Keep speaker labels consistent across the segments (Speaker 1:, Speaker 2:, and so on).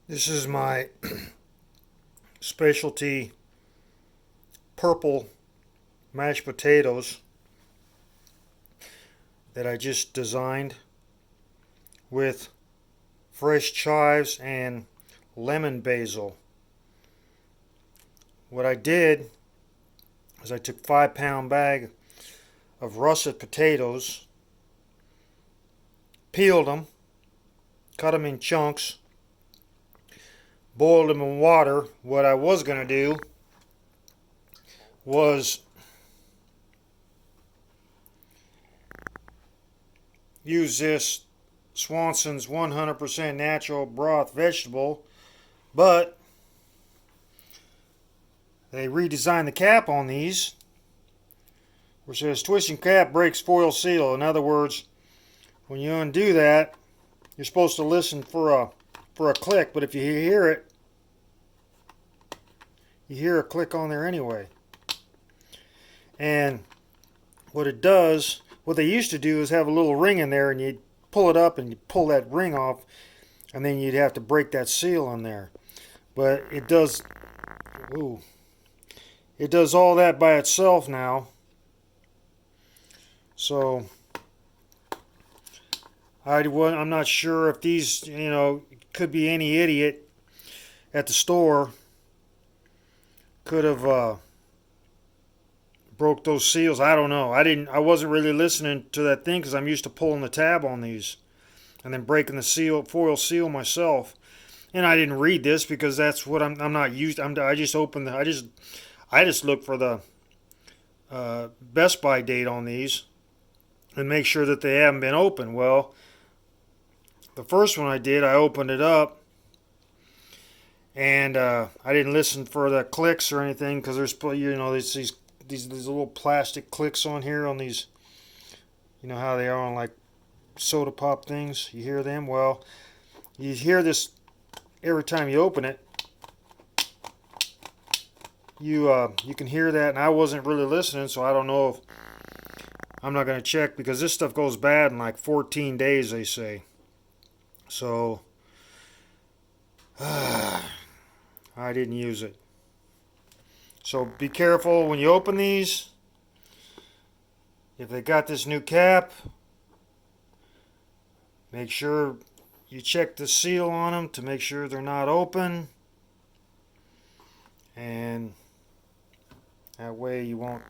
Speaker 1: This is my specialty purple mashed potatoes that I just designed with fresh chives and lemon basil. What I did is I took a 5 pound bag of russet potatoes, peeled them, cut them in chunks, boiled them in water. What I was going to do was use this Swanson's 100% natural broth vegetable, but they redesigned the cap on these, which says twisting cap breaks foil seal. In other words, when you undo that, you're supposed to listen for a click, but if you hear it, you hear a click on there anyway. And what it does, what they used to do is have a little ring in there, and you'd pull it up and you pull that ring off, and then you'd have to break that seal on there. But it does, ooh, it does all that by itself now. So I'm not sure if these, could be any idiot at the store could have broke those seals. I don't know. I wasn't really listening to that thing because I'm used to pulling the tab on these and then breaking the foil seal myself. And I didn't read this because that's what I'm not used. I just opened I just look for the Best By date on these and make sure that they haven't been opened. Well, the first one I did, I opened it up, and I didn't listen for the clicks or anything because there's these little plastic clicks on here on these. You know how they are on like soda pop things. You hear them? Well, you hear this every time you open it. You can hear that, and I wasn't really listening, so I don't know if I'm not going to check because this stuff goes bad in like 14 days, they say. So I didn't use it. So be careful when you open these. If they got this new cap, make sure you check the seal on them to make sure they're not open. And that way you won't.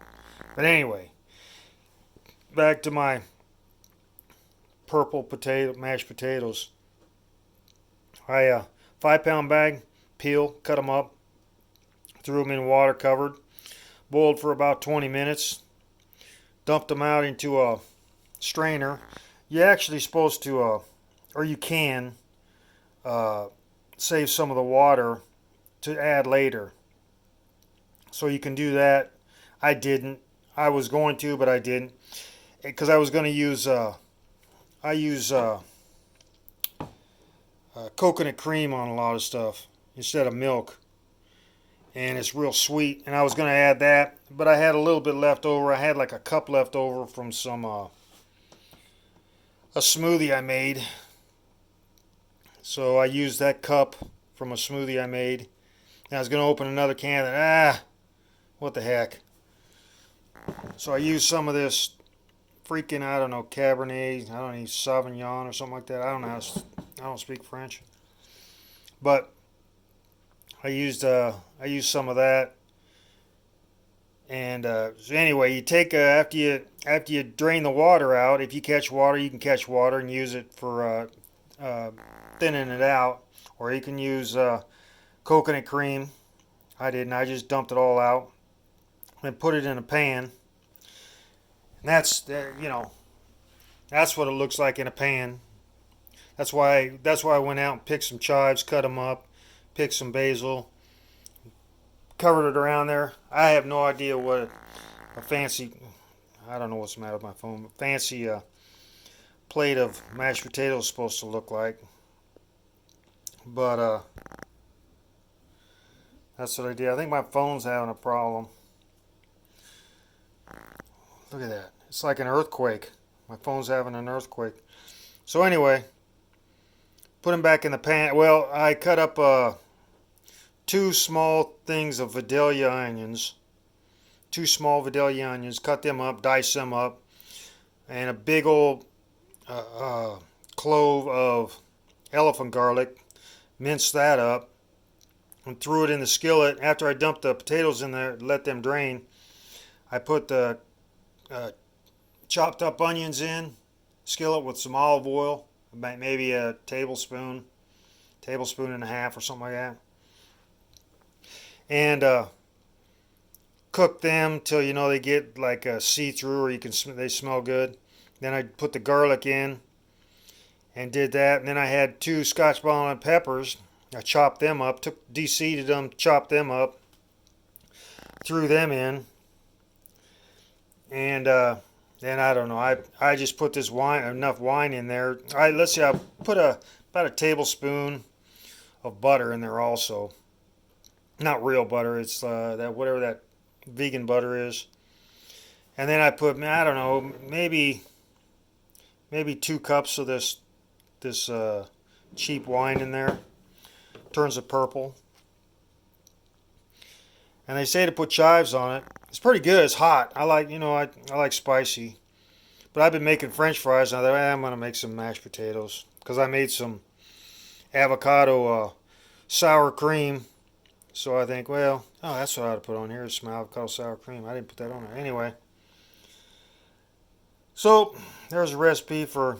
Speaker 1: But anyway, back to my purple mashed potatoes. I 5 pound bag, peel, cut them up, threw them in water covered, boiled for about 20 minutes, dumped them out into a strainer. You're actually supposed to, or you can, save some of the water to add later. So you can do that. I didn't. I was going to, but I didn't, because I was going to use. I use coconut cream on a lot of stuff instead of milk, and it's real sweet. And I was going to add that, but I had a little bit left over. I had like a cup left over from some a smoothie I made. So I used that cup from a smoothie I made. And I was going to open another can, and what the heck. So I used some of this freaking, I don't know, Cabernet, I don't know, Sauvignon or something like that. I don't know. I don't speak French. But I used some of that. And so anyway, you take after you drain the water out. If you catch water, you can catch water and use it for thinning it out, or you can use coconut cream. I didn't. I just dumped it all out and put it in a pan. And that's what it looks like in a pan. That's why I went out and picked some chives, cut them up, picked some basil, covered it around there. I have no idea what a fancy, I don't know what's the matter with my phone, fancy plate of mashed potatoes is supposed to look like. But that's what I did. I think my phone's having a problem. Look at that. It's like an earthquake. My phone's having an earthquake. So anyway, Put them back in the pan. Well, I cut up two small things of Vidalia onions. Two small Vidalia onions. Cut them up, dice them up, and a big old clove of elephant garlic. Minced that up and threw it in the skillet. After I dumped the potatoes in there, let them drain, I put the chopped up onions in skillet with some olive oil, maybe a tablespoon and a half or something like that, and cook them till they get like a see-through, or they smell good. Then I put the garlic in and did that, and then I had two Scotch bonnet peppers. I chopped them up, de-seeded them, chopped them up, threw them in, and then I don't know. I just put this enough wine in there. Let's see. I put about a tablespoon of butter in there also. Not real butter. It's that whatever that vegan butter is. And then I put, I don't know, maybe 2 cups of this cheap wine in there. Turns it purple. And they say to put chives on it. It's pretty good. It's hot. I like spicy. But I've been making French fries, and I thought, I'm gonna make some mashed potatoes because I made some avocado sour cream. So I think, well, that's what I ought to put on here, is some avocado sour cream. I didn't put that on there anyway. So there's a recipe for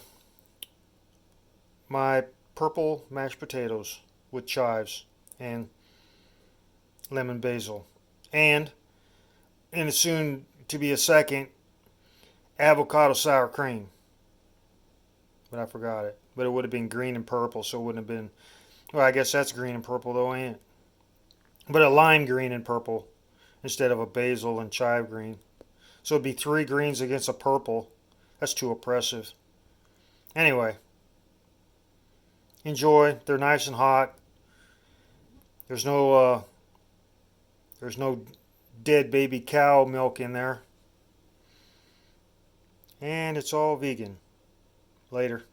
Speaker 1: my purple mashed potatoes with chives and lemon basil, and soon to be a second, avocado sour cream. But I forgot it. But it would have been green and purple, so it wouldn't have been. Well, I guess that's green and purple though, ain't it? But a lime green and purple instead of a basil and chive green. So it'd be 3 greens against a purple. That's too oppressive. Anyway, enjoy. They're nice and hot. There's no dead baby cow milk in there. And it's all vegan. Later.